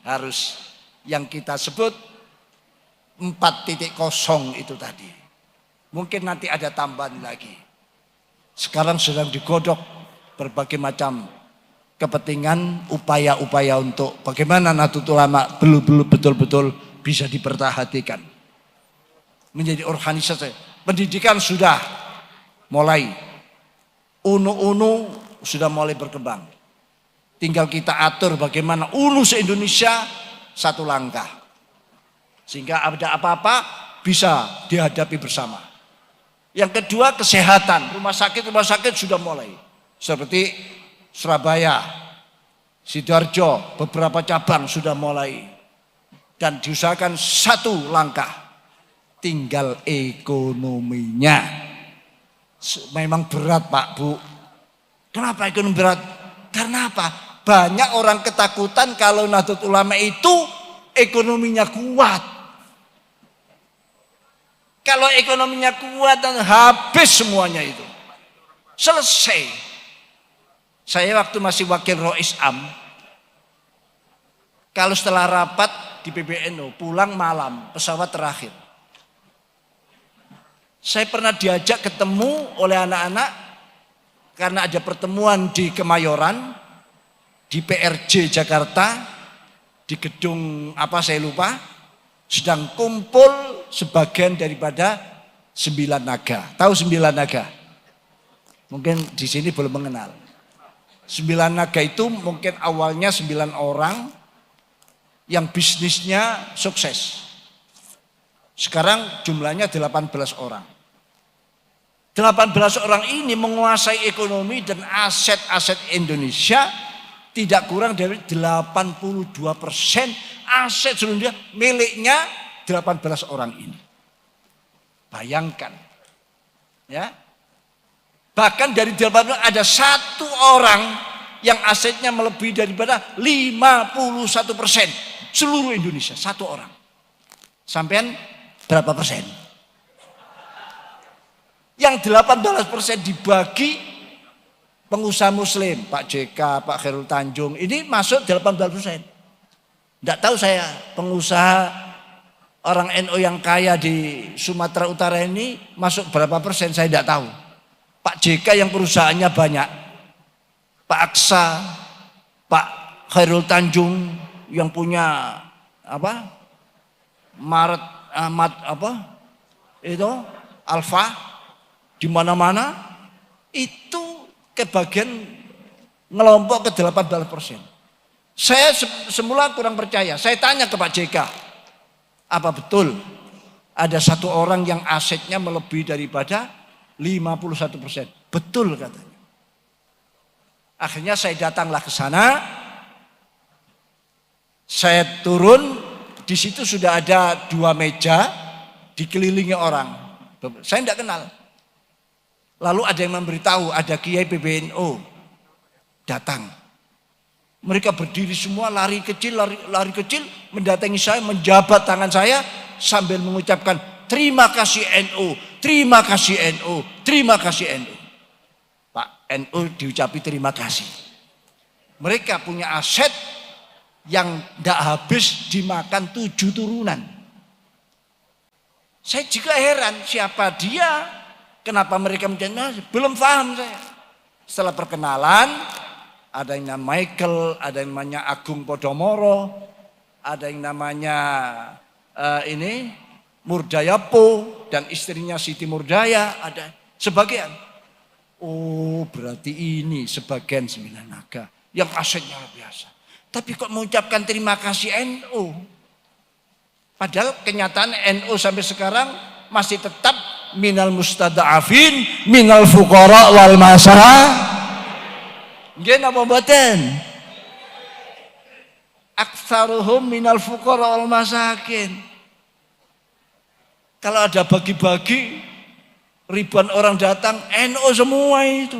harus yang kita sebut 4.0 itu tadi. Mungkin nanti ada tambahan lagi. Sekarang sedang digodok berbagai macam kepentingan, upaya-upaya untuk bagaimana Nahdlatul Ulama belum betul-betul bisa diperhatikan. Menjadi organisasi. Pendidikan sudah mulai. UNU sudah mulai berkembang. Tinggal kita atur bagaimana UNU se-Indonesia satu langkah. Sehingga ada apa-apa bisa dihadapi bersama. Yang kedua kesehatan, rumah sakit sudah mulai. Seperti Surabaya, Sidoarjo, beberapa cabang sudah mulai. Dan diusahakan satu langkah, tinggal ekonominya. Memang berat Pak Bu. Kenapa ekonomi berat? Karena apa? Banyak orang ketakutan kalau Nahdlatul Ulama itu ekonominya kuat. Kalau ekonominya kuat dan habis semuanya itu. Selesai. Saya waktu masih wakil Rois Am. Kalau setelah rapat di PBNU pulang malam pesawat terakhir. Saya pernah diajak ketemu oleh anak-anak karena ada pertemuan di Kemayoran, di PRJ Jakarta, di gedung apa saya lupa. Sedang kumpul sebagian daripada 9 naga. Tahu 9 naga? Mungkin di sini belum mengenal. 9 naga itu mungkin awalnya 9 orang yang bisnisnya sukses. Sekarang jumlahnya 18 orang. 18 orang ini menguasai ekonomi dan aset-aset Indonesia tidak kurang dari 82% aset seluruh dunia miliknya 18 orang ini. Bayangkan. Ya. Bahkan dari 18 ada satu orang yang asetnya melebihi daripada 51% seluruh Indonesia. Satu orang. Sampean berapa persen? Yang 18% dibagi pengusaha muslim, Pak JK, Pak Khairul Tanjung, ini masuk 18%. Tidak tahu saya pengusaha orang NU yang kaya di Sumatera Utara ini masuk berapa persen, saya tidak tahu. Pak JK yang perusahaannya banyak, Pak Aksa, Pak Khairul Tanjung yang punya apa? Maret Ahmad apa? Itu Alfa di mana-mana itu kebagian ngelompok ke 18%. Saya semula kurang percaya. Saya tanya ke Pak JK, apa betul ada satu orang yang asetnya melebihi daripada 51%? Betul katanya. Akhirnya saya datanglah ke sana. Saya turun, di situ sudah ada 2 meja dikelilingi orang. Saya tidak kenal. Lalu ada yang memberitahu ada Kiai PBNU datang. Mereka berdiri semua lari kecil mendatangi saya, menjabat tangan saya sambil mengucapkan terima kasih NU, terima kasih NU, terima kasih NU. Pak, NU diucapi terima kasih. Mereka punya aset yang tidak habis dimakan 7 turunan. Saya juga heran siapa dia, kenapa mereka menjadi, belum paham saya. Setelah perkenalan, ada yang namanya Michael, ada yang namanya Agung Podomoro, ada yang namanya Murdayapo dan istrinya Siti Murdaya, ada sebagian. Oh, berarti ini sebagian Sembilan Naga yang asetnya luar biasa. Tapi kok mengucapkan terima kasih NU? Padahal kenyataan NU sampai sekarang masih tetap minal mustada'afin, minal fuqara wal masalah. Nggih napa mboten? Aktsaruhum minal fuqara wal masakin. Kalau ada bagi-bagi ribuan orang datang, NU semua itu.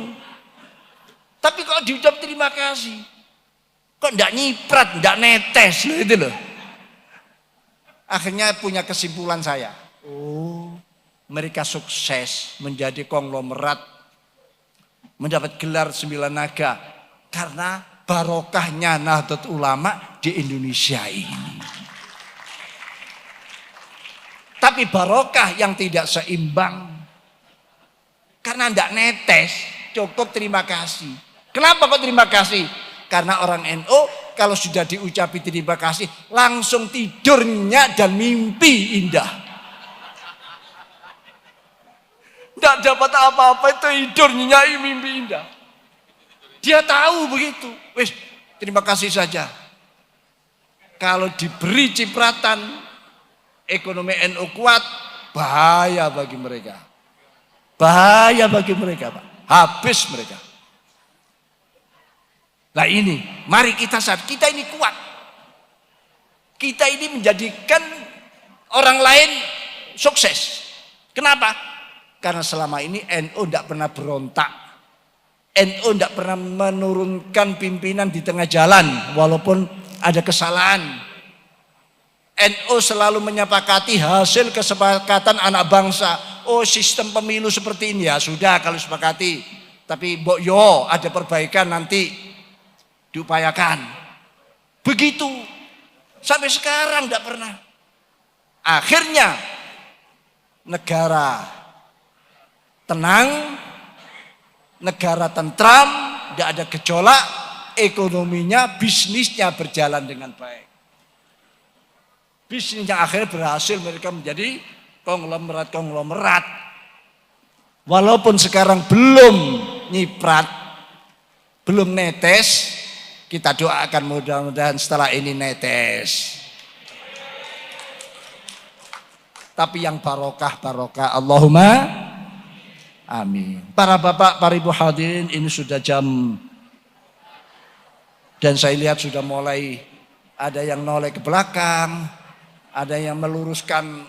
Tapi kok diucap terima kasih? Kok enggak nyiprat, enggak netes itu loh. Akhirnya punya kesimpulan saya. Oh, mereka sukses menjadi konglomerat, mendapat gelar 9 naga karena barokahnya Nahdlatul Ulama di Indonesia ini. Tapi barokah yang tidak seimbang karena tidak netes, cukup terima kasih. Kenapa kok terima kasih? Karena orang NU kalau sudah diucapi terima kasih langsung tidurnya dan mimpi indah. Tidak dapat apa-apa itu tidurnya mimpi indah. Dia tahu begitu. Wis, terima kasih saja. Kalau diberi cipratan ekonomi NU kuat, bahaya bagi mereka. Bahaya bagi mereka, Pak. Habis mereka. Nah ini, mari kita sadar, kita ini kuat. Kita ini menjadikan orang lain sukses. Kenapa? Karena selama ini NU tidak pernah berontak. NU tidak pernah menurunkan pimpinan di tengah jalan walaupun ada kesalahan. NU selalu menyepakati hasil kesepakatan anak bangsa. Oh, sistem pemilu seperti ini ya sudah kalau sepakati. Tapi mbok yo ada perbaikan nanti diupayakan. Begitu. Sampai sekarang tidak pernah. Akhirnya negara tenang, negara tentram, tidak ada gejolak, ekonominya, bisnisnya berjalan dengan baik. Bisnisnya akhirnya berhasil, mereka menjadi konglomerat. Walaupun sekarang belum nyiprat, belum netes, kita doakan mudah-mudahan setelah ini netes. Tapi yang barokah, Allahumma amin. Para bapak, para ibu hadirin, ini sudah jam. Dan saya lihat sudah mulai ada yang noleh ke belakang, ada yang meluruskan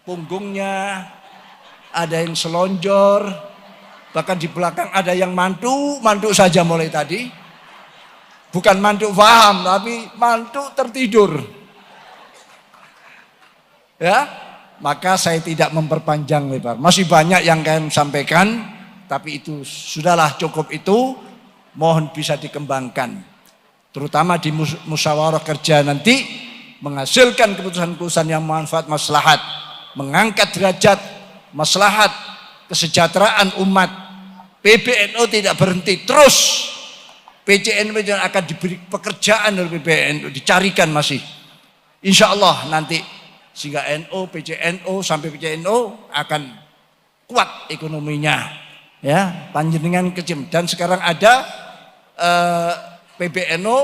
punggungnya, ada yang selonjor, bahkan di belakang ada yang mantuk saja mulai tadi. Bukan mantuk paham, tapi mantuk tertidur. Ya, maka saya tidak memperpanjang lebar. Masih banyak yang kalian sampaikan, tapi itu sudahlah cukup itu. Mohon bisa dikembangkan, terutama di musyawarah kerja nanti menghasilkan keputusan-keputusan yang manfaat maslahat, mengangkat derajat maslahat kesejahteraan umat. PBNU tidak berhenti terus. PCNU akan diberi pekerjaan oleh PBNU, dicarikan masih. Insya Allah nanti sehingga NU, PCNU sampai PCNU akan kuat ekonominya, ya panjenengan kecil. Dan sekarang ada PBNU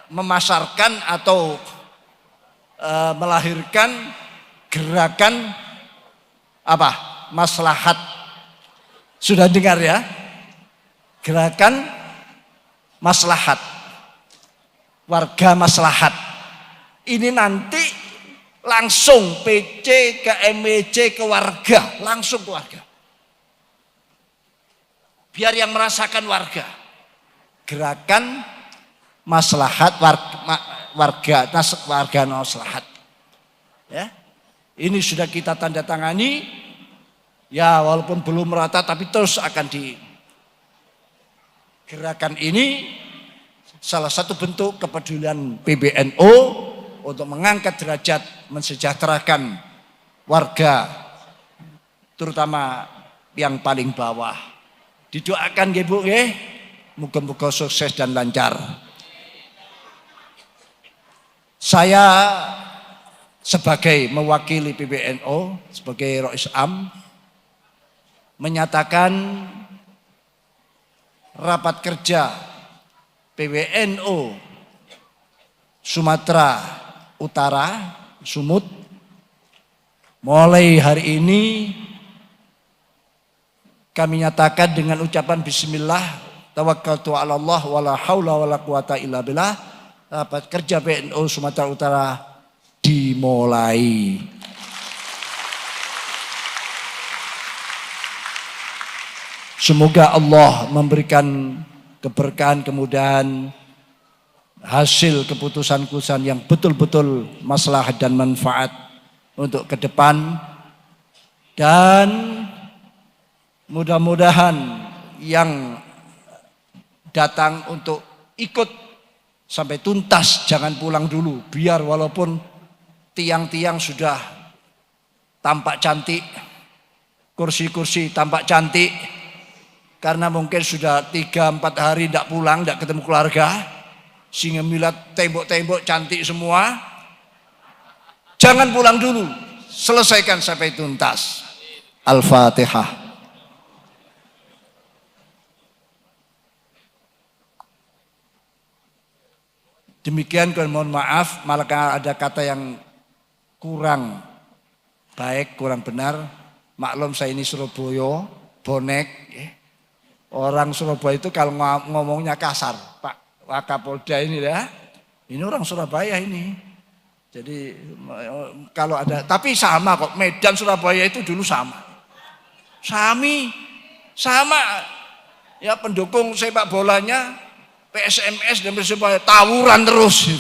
memasarkan atau melahirkan gerakan apa? Maslahat. Sudah dengar ya? Gerakan maslahat. Warga maslahat. Ini nanti langsung PC ke MEC ke warga, langsung ke warga. Biar yang merasakan warga. Gerakan maslahat warga maslahat. Ya. Ini sudah kita tanda tangani. Ya walaupun belum merata tapi terus akan di gerakan ini salah satu bentuk kepedulian PBNU untuk mengangkat derajat mensejahterakan warga terutama yang paling bawah. Didoakan nggih Bu nggih. Muga-muga sukses dan lancar. Saya sebagai mewakili PBNU sebagai Rois Am menyatakan rapat kerja PBNU Sumatera Utara Sumut mulai hari ini kami nyatakan dengan ucapan bismillah tawakkaltu 'ala Allah wala haula wala quwata illa billah. Rapat kerja PBNU Sumatera Utara dimulai. Semoga Allah memberikan keberkahan, kemudahan, hasil keputusan-keputusan yang betul-betul maslahat dan manfaat untuk ke depan. Dan mudah-mudahan yang datang untuk ikut sampai tuntas, jangan pulang dulu. Biar walaupun tiang-tiang sudah tampak cantik, kursi-kursi tampak cantik, karena mungkin sudah 3-4 hari tidak pulang, tidak ketemu keluarga, sehingga melihat tembok-tembok cantik semua. Jangan pulang dulu, selesaikan sampai tuntas. Al-Fatihah. Demikian, mohon maaf, malah ada kata yang kurang baik, kurang benar. Maklum saya ini Surabaya, bonek. Orang Surabaya itu kalau ngomongnya kasar, Pak Wakapolda ini ya. Ini orang Surabaya ini. Jadi kalau ada, tapi sama kok, Medan Surabaya itu dulu sama. Sama. Ya pendukung sepak bolanya PSMS dan Persebaya tawuran terus.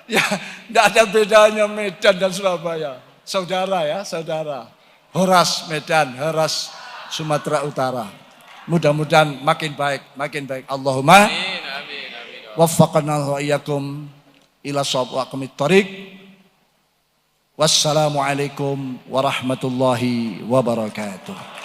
Ya, tidak ada bedanya Medan dan Surabaya. Saudara ya, saudara. Horas Medan, Horas Sumatera Utara. Mudah-mudahan makin baik, makin baik. Allahumma waffaqna wa iyyakum ila shawab wa aqimit thariq. Wassalamualaikum warahmatullahi wabarakatuh.